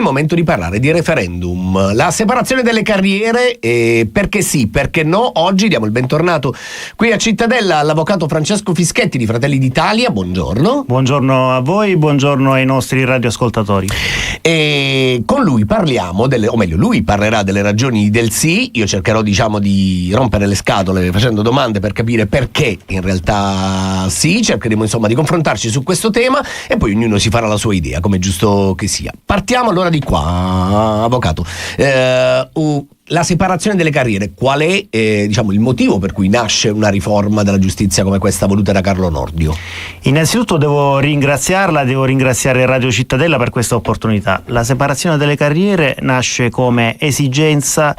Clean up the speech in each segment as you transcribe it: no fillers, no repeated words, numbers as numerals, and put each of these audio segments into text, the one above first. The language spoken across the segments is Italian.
momento di parlare di referendum, la separazione delle carriere, perché sì, perché no. Oggi diamo il bentornato qui a Cittadella all'avvocato Francesco Fischetti di Fratelli d'Italia. Buongiorno. Buongiorno a voi, buongiorno ai nostri radioascoltatori. E con lui parliamo lui parlerà delle ragioni del sì. Io cercherò di rompere le scatole facendo domande per capire perché in realtà sì. Cercheremo insomma di confrontarci su questo tema e poi ognuno si farà la sua idea, come è giusto che sia. Partiamo allora di qua, avvocato. La separazione delle carriere, qual è il motivo per cui nasce una riforma della giustizia come questa voluta da Carlo Nordio? Innanzitutto devo ringraziare Radio Cittadella per questa opportunità. La separazione delle carriere nasce come esigenza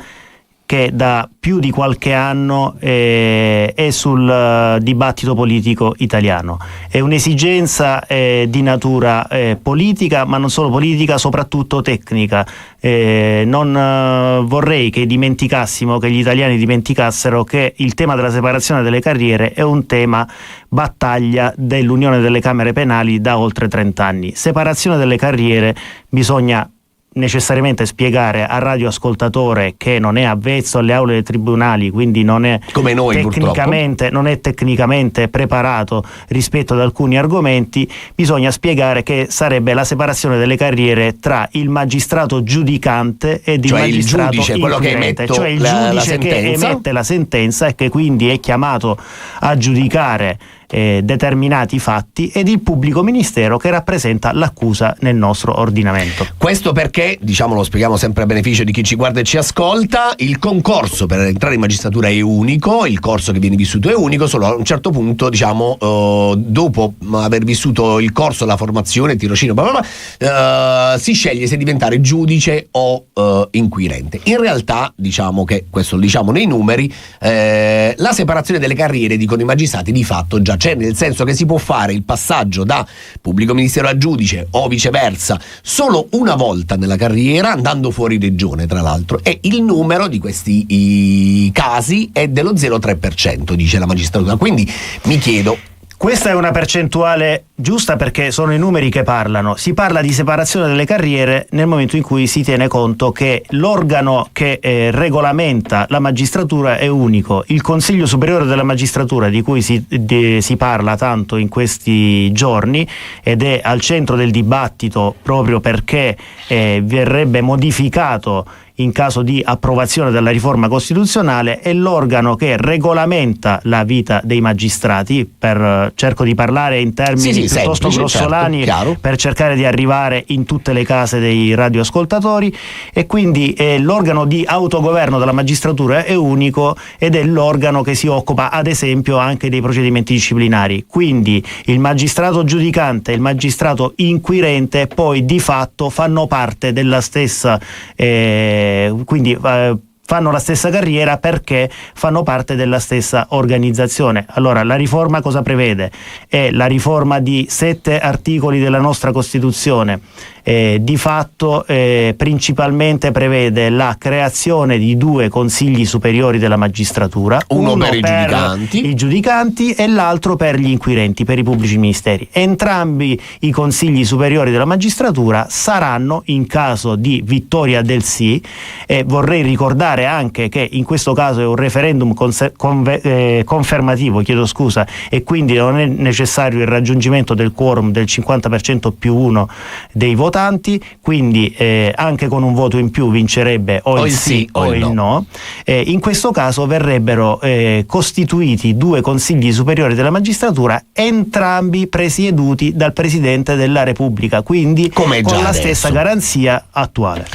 che da più di qualche anno è sul dibattito politico italiano. È un'esigenza di natura politica, ma non solo politica, soprattutto tecnica. Non vorrei che gli italiani dimenticassero che il tema della separazione delle carriere è un tema battaglia dell'Unione delle Camere Penali da oltre 30 anni. Separazione delle carriere bisogna necessariamente spiegare al radioascoltatore che non è avvezzo alle aule dei tribunali, quindi non è come noi tecnicamente preparato rispetto ad alcuni argomenti. Bisogna spiegare che sarebbe la separazione delle carriere tra il magistrato giudicante ed il magistrato giudice, inquirente, cioè il giudice che emette la sentenza e che quindi è chiamato a giudicare determinati fatti, ed il pubblico ministero che rappresenta l'accusa nel nostro ordinamento. Questo perché, lo spieghiamo sempre a beneficio di chi ci guarda e ci ascolta, il concorso per entrare in magistratura è unico, il corso che viene vissuto è unico, solo a un certo punto, dopo aver vissuto il corso, la formazione, il tirocinio, si sceglie se diventare giudice o inquirente. In realtà, che questo lo diciamo nei numeri, la separazione delle carriere, dicono i magistrati, di fatto già c'è, nel senso che si può fare il passaggio da pubblico ministero a giudice o viceversa solo una volta nella carriera, andando fuori regione tra l'altro, e il numero di questi casi è dello 0,3%, dice la magistratura. Quindi mi chiedo, questa è una percentuale giusta perché sono i numeri che parlano. Si parla di separazione delle carriere nel momento in cui si tiene conto che l'organo che regolamenta la magistratura è unico. Il Consiglio Superiore della Magistratura, di cui si parla tanto in questi giorni ed è al centro del dibattito proprio perché verrebbe modificato in caso di approvazione della riforma costituzionale, è l'organo che regolamenta la vita dei magistrati. Cerco di parlare in termini piuttosto grossolani, certo, per cercare di arrivare in tutte le case dei radioascoltatori, e quindi l'organo di autogoverno della magistratura è unico ed è l'organo che si occupa ad esempio anche dei procedimenti disciplinari. Quindi il magistrato giudicante e il magistrato inquirente poi di fatto fanno parte della stessa fanno la stessa carriera perché fanno parte della stessa organizzazione. Allora, la riforma cosa prevede? È la riforma di 7 articoli della nostra Costituzione. Di fatto principalmente prevede la creazione di 2 consigli superiori della magistratura, uno per i giudicanti e l'altro per gli inquirenti, per i pubblici ministeri. Entrambi i consigli superiori della magistratura saranno, in caso di vittoria del sì, e vorrei ricordare anche che in questo caso è un referendum confermativo, e quindi non è necessario il raggiungimento del quorum del 50% più 1 dei votanti, quindi anche con un voto in più vincerebbe o il sì o il no. In questo caso verrebbero costituiti 2 consigli superiori della magistratura, entrambi presieduti dal Presidente della Repubblica, quindi con la stessa garanzia attuale.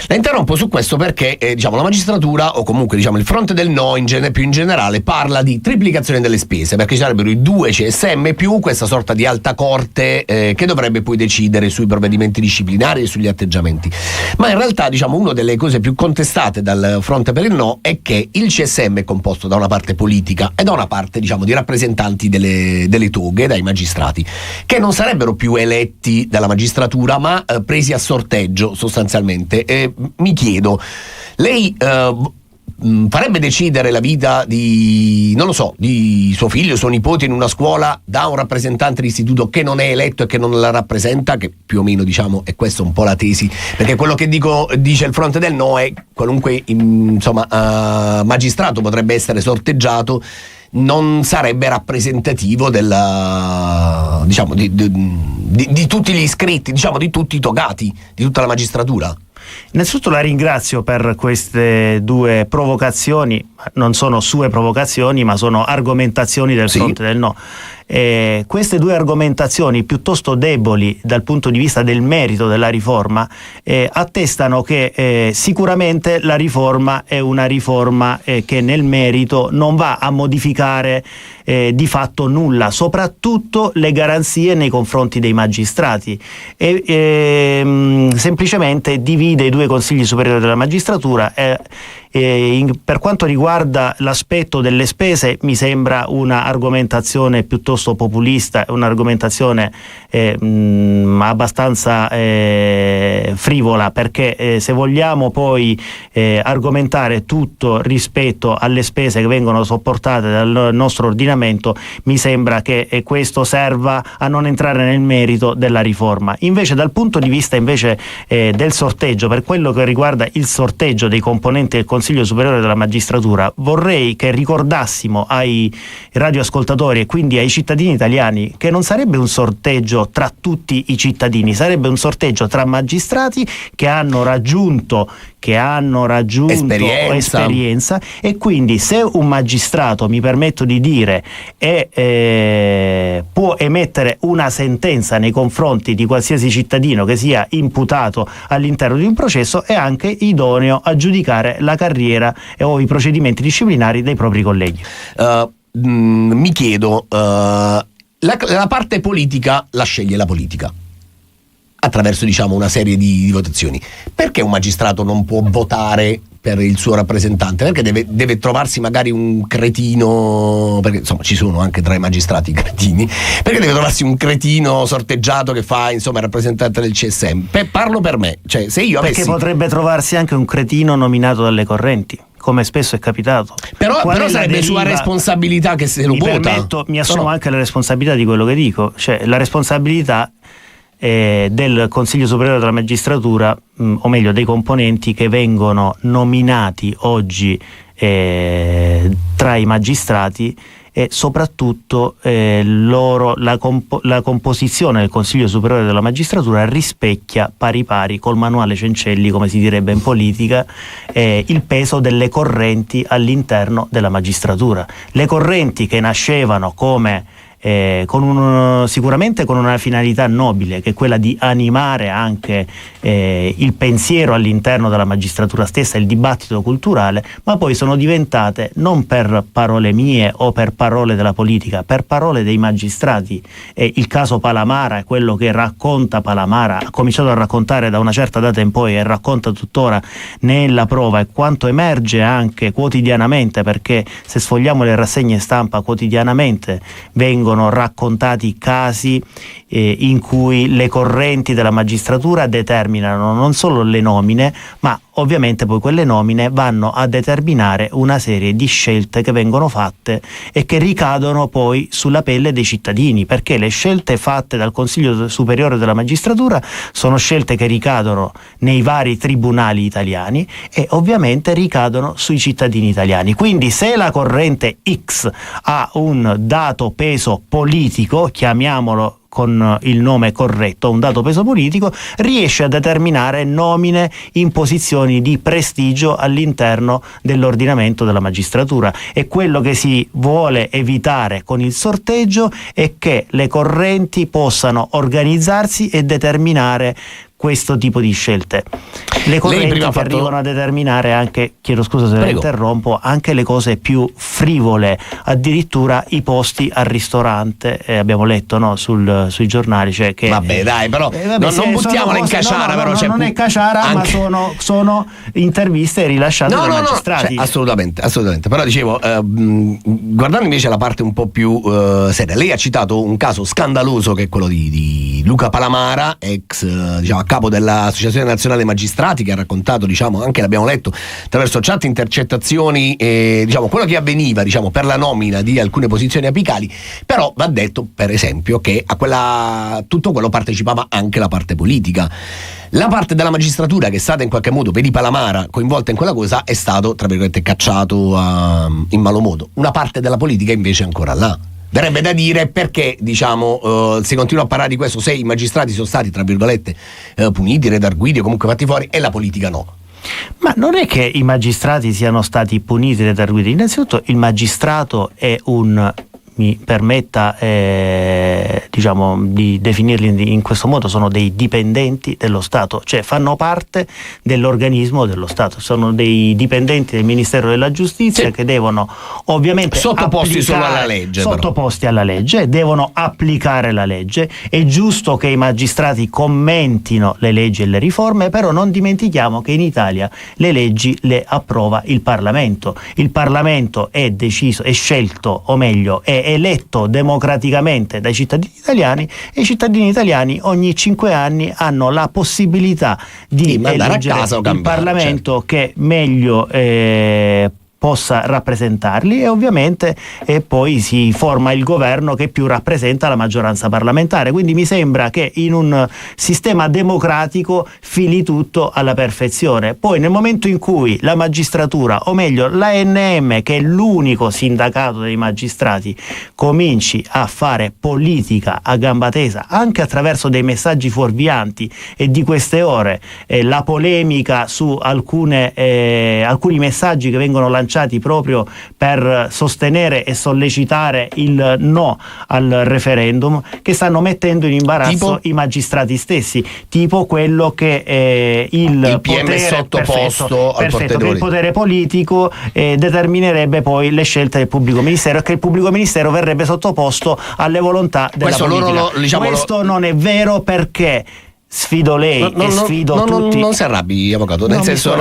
La interrompo su questo perché la magistratura, o comunque il fronte del no più in generale, parla di triplicazione delle spese, perché ci sarebbero i 2 CSM più questa sorta di alta corte che dovrebbe poi decidere sui provvedimenti disciplinari e sugli atteggiamenti. Ma in realtà una delle cose più contestate dal fronte per il no è che il CSM è composto da una parte politica e da una parte di rappresentanti delle toghe, dai magistrati, che non sarebbero più eletti dalla magistratura ma presi a sorteggio sostanzialmente. Mi chiedo, lei farebbe decidere la vita di, non lo so, di suo figlio, suo nipote in una scuola da un rappresentante d'istituto che non è eletto e che non la rappresenta, che più o meno diciamo è questa un po' la tesi, perché quello che dice il fronte del no è qualunque magistrato potrebbe essere sorteggiato, non sarebbe rappresentativo della, diciamo, di tutti gli iscritti, diciamo, di tutti i togati, di tutta la magistratura. Innanzitutto la ringrazio per queste due provocazioni, non sono sue provocazioni ma sono argomentazioni del fronte del no. Queste due argomentazioni piuttosto deboli dal punto di vista del merito della riforma attestano che sicuramente la riforma è una riforma che nel merito non va a modificare di fatto nulla, soprattutto le garanzie nei confronti dei magistrati, semplicemente divide i due consigli superiori della magistratura. Per quanto riguarda l'aspetto delle spese, mi sembra una argomentazione piuttosto populista, un'argomentazione abbastanza frivola, perché se vogliamo poi argomentare tutto rispetto alle spese che vengono sopportate dal nostro ordinamento, mi sembra che questo serva a non entrare nel merito della riforma. Invece dal punto di vista del sorteggio, per quello che riguarda il sorteggio dei componenti del Consiglio Superiore della Magistratura, vorrei che ricordassimo ai radioascoltatori e quindi ai cittadini italiani che non sarebbe un sorteggio tra tutti i cittadini, sarebbe un sorteggio tra magistrati che hanno raggiunto esperienza, e quindi se un magistrato, mi permetto di dire, può emettere una sentenza nei confronti di qualsiasi cittadino che sia imputato all'interno di un processo, è anche idoneo a giudicare la carriera o i procedimenti disciplinari dei propri colleghi. Mi chiedo, la parte politica la sceglie la politica attraverso, diciamo, una serie di votazioni. Perché un magistrato non può votare per il suo rappresentante? Perché deve trovarsi magari un cretino, perché insomma ci sono anche tra i magistrati cretini, perché deve trovarsi un cretino sorteggiato che fa, insomma, il rappresentante del CSM? Parlo per me, cioè se io avessi... Perché potrebbe trovarsi anche un cretino nominato dalle correnti, come spesso è capitato. Però sarebbe sua responsabilità che se lo vota. Mi assumo anche la responsabilità di quello che dico, cioè la responsabilità del Consiglio Superiore della Magistratura, o meglio dei componenti che vengono nominati oggi tra i magistrati, e soprattutto la composizione del Consiglio Superiore della Magistratura rispecchia pari pari col manuale Cencelli, come si direbbe in politica, il peso delle correnti all'interno della magistratura. Le correnti che nascevano come sicuramente con una finalità nobile, che è quella di animare anche il pensiero all'interno della magistratura stessa, il dibattito culturale, ma poi sono diventate, non per parole mie o per parole della politica, per parole dei magistrati. Il caso Palamara è quello che racconta Palamara, ha cominciato a raccontare da una certa data in poi e racconta tuttora nella prova, e quanto emerge anche quotidianamente, perché se sfogliamo le rassegne stampa quotidianamente vengono raccontati casi in cui le correnti della magistratura determinano non solo le nomine, ma ovviamente poi quelle nomine vanno a determinare una serie di scelte che vengono fatte e che ricadono poi sulla pelle dei cittadini, perché le scelte fatte dal Consiglio Superiore della Magistratura sono scelte che ricadono nei vari tribunali italiani e ovviamente ricadono sui cittadini italiani. Quindi se la corrente X ha un dato peso politico, chiamiamolo con il nome corretto, un dato peso politico, riesce a determinare nomine in posizioni di prestigio all'interno dell'ordinamento della magistratura. E quello che si vuole evitare con il sorteggio è che le correnti possano organizzarsi e determinare questo tipo di scelte. Le correnti che arrivano a determinare anche, chiedo scusa se la interrompo, anche le cose più frivole, addirittura i posti al ristorante, abbiamo letto, no, sui giornali, cioè che vabbè dai, però non buttiamola in caciara, però cioè, non è caciara, anche... ma sono interviste rilasciate dai magistrati. Cioè, assolutamente, però dicevo, guardando invece la parte un po' più seria, lei ha citato un caso scandaloso che è quello di Luca Palamara, ex, diciamo, a capo dell'Associazione Nazionale Magistrati, magistrati, che ha raccontato, diciamo, anche l'abbiamo letto attraverso chat, intercettazioni, diciamo quello che avveniva, diciamo, per la nomina di alcune posizioni apicali. Però va detto, per esempio, che a tutto quello partecipava anche la parte politica. La parte della magistratura che è stata in qualche modo per i Palamara coinvolta in quella cosa è stato, tra virgolette, cacciato in malo modo. Una parte della politica invece è ancora là. Verrebbe da dire perché, diciamo, si continua a parlare di questo se i magistrati sono stati, tra virgolette, puniti, redarguiti o comunque fatti fuori, e la politica no. Ma non è che i magistrati siano stati puniti, redarguiti. Innanzitutto il magistrato è mi permetta diciamo di definirli in questo modo, sono dei dipendenti dello Stato, cioè fanno parte dell'organismo dello Stato, sono dei dipendenti del Ministero della Giustizia, sì, che devono ovviamente sottoposti solo alla legge, sottoposti alla legge, devono applicare la legge. È giusto che i magistrati commentino le leggi e le riforme, però non dimentichiamo che in Italia le leggi le approva il Parlamento. Il Parlamento è deciso, è scelto, o meglio è eletto democraticamente dai cittadini italiani, e i cittadini italiani ogni 5 anni hanno la possibilità di eleggere il Parlamento, certo, che meglio possa rappresentarli, e ovviamente poi si forma il governo che più rappresenta la maggioranza parlamentare. Quindi mi sembra che in un sistema democratico fili tutto alla perfezione. Poi nel momento in cui la magistratura, o meglio l'ANM, che è l'unico sindacato dei magistrati, cominci a fare politica a gamba tesa anche attraverso dei messaggi fuorvianti, e di queste ore la polemica su alcuni messaggi che vengono lanciati proprio per sostenere e sollecitare il no al referendum, che stanno mettendo in imbarazzo i magistrati stessi, tipo quello che il PM potere, sottoposto al che il potere politico determinerebbe poi le scelte del pubblico ministero, e che il pubblico ministero verrebbe sottoposto alle volontà della politica. Questo non è vero, perché sfido lei e sfido tutti. Non si arrabbi, avvocato, nel senso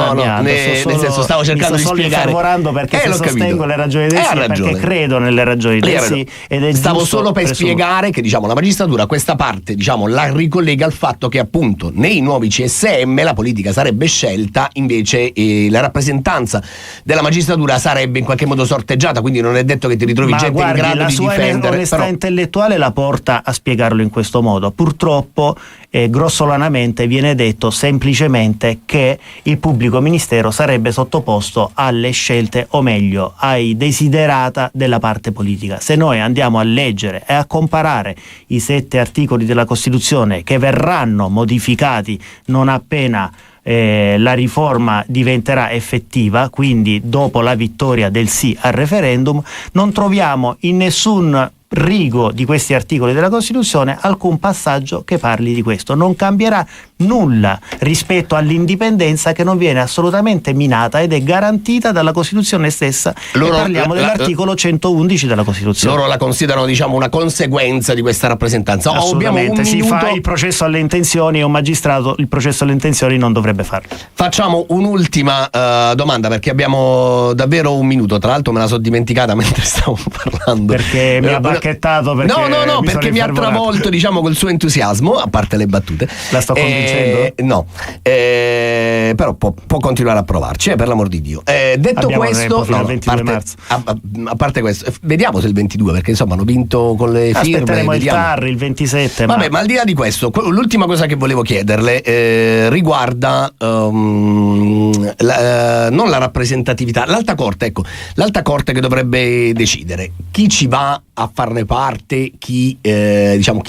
stavo cercando di spiegare. Sto lavorando perché sostengo le ragioni del sì, perché credo nelle ragioni del sì, ed è stavo solo per spiegare che, diciamo, la magistratura questa parte, diciamo, la ricollega al fatto che appunto nei nuovi CSM la politica sarebbe scelta, invece la rappresentanza della magistratura sarebbe in qualche modo sorteggiata, quindi non è detto che ti ritrovi gente in grado di difendere. La sua onestà intellettuale la porta a spiegarlo in questo modo. Purtroppo grossolanamente viene detto semplicemente che il pubblico ministero sarebbe sottoposto alle scelte, o meglio ai desiderata della parte politica. Se noi andiamo a leggere e a comparare i 7 articoli della Costituzione che verranno modificati non appena la riforma diventerà effettiva, quindi dopo la vittoria del sì al referendum, non troviamo in nessun rigo di questi articoli della Costituzione alcun passaggio che parli di questo. Non cambierà nulla rispetto all'indipendenza, che non viene assolutamente minata ed è garantita dalla Costituzione stessa. Parliamo dell'articolo 111 della Costituzione. Loro la considerano, diciamo, una conseguenza di questa rappresentanza. Assolutamente, si fa il processo alle intenzioni, e un magistrato il processo alle intenzioni non dovrebbe farlo. Facciamo un'ultima domanda, perché abbiamo davvero un minuto. Tra l'altro me la sono dimenticata mentre stavo parlando. Perché mi ha bacchettato? No, perché mi ha travolto, diciamo, col suo entusiasmo, a parte le battute. La sto convincendo? No, però può continuare a provarci, per l'amor di Dio. Detto questo, fino al 22 marzo. A parte questo, vediamo se il 22, perché insomma hanno vinto con le firme. Aspetteremo il TAR il 27. Vabbè, ma al di là di questo, l'ultima cosa che volevo chiederle riguarda non la rappresentatività, l'Alta Corte. Ecco, l'Alta Corte che dovrebbe decidere chi ci va a farne parte, chi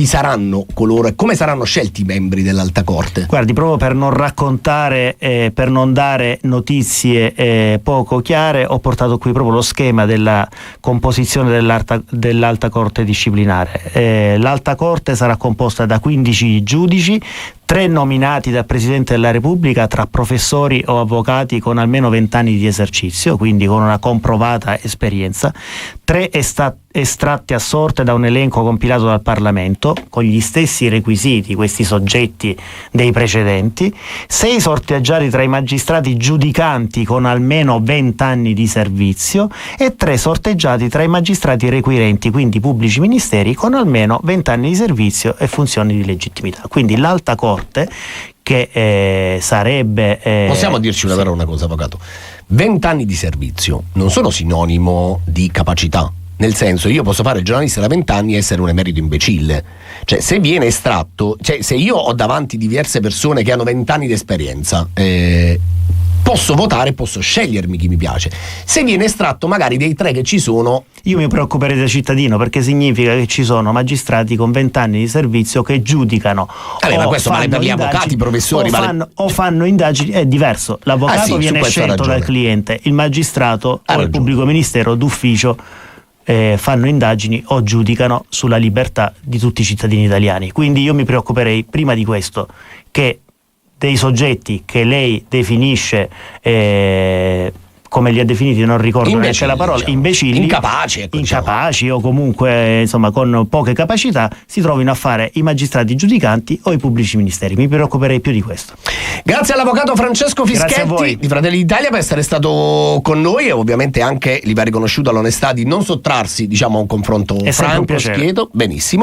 saranno coloro e come saranno scelti i membri dell'Alta Corte. Guardi, proprio per non raccontare, per non dare notizie poco chiare, ho portato qui proprio lo schema della composizione dell'Alta Corte disciplinare. L'Alta Corte sarà composta da 15 giudici, 3 nominati dal Presidente della Repubblica tra professori o avvocati con almeno 20 anni di esercizio, quindi con una comprovata esperienza, 3 estratti a sorte da un elenco compilato dal Parlamento con gli stessi requisiti, questi soggetti dei precedenti, 6 sorteggiati tra i magistrati giudicanti con almeno 20 anni di servizio e 3 sorteggiati tra i magistrati requirenti, quindi pubblici ministeri con almeno 20 anni di servizio e funzioni di legittimità. Quindi l'Alta Corte, che sarebbe... Possiamo dirci una cosa, avvocato? 20 anni di servizio non sono sinonimo di capacità. Nel senso, io posso fare il giornalista da 20 anni e essere un emerito imbecille. Cioè, se viene estratto, cioè, se io ho davanti diverse persone che hanno 20 anni di esperienza, posso votare, posso scegliermi chi mi piace. Se viene estratto magari dei 3 che ci sono... Io mi preoccuperei da cittadino, perché significa che ci sono magistrati con 20 anni di servizio che giudicano. Ma questo vale per gli avvocati, professori. O fanno indagini, è diverso. L'avvocato viene scelto dal cliente, il magistrato o il pubblico ministero d'ufficio fanno indagini o giudicano sulla libertà di tutti i cittadini italiani. Quindi io mi preoccuperei prima di questo, che dei soggetti che lei definisce come li ha definiti, non ricordo neanche la parola, diciamo, imbecilli, incapaci o comunque insomma con poche capacità, si trovino a fare i magistrati giudicanti o i pubblici ministeri. Mi preoccuperei più di questo. Grazie all'avvocato Francesco Fischetti di Fratelli d'Italia per essere stato con noi, e ovviamente anche gli va riconosciuta l'onestà di non sottrarsi, diciamo, a un confronto franco, schieto. Benissimo.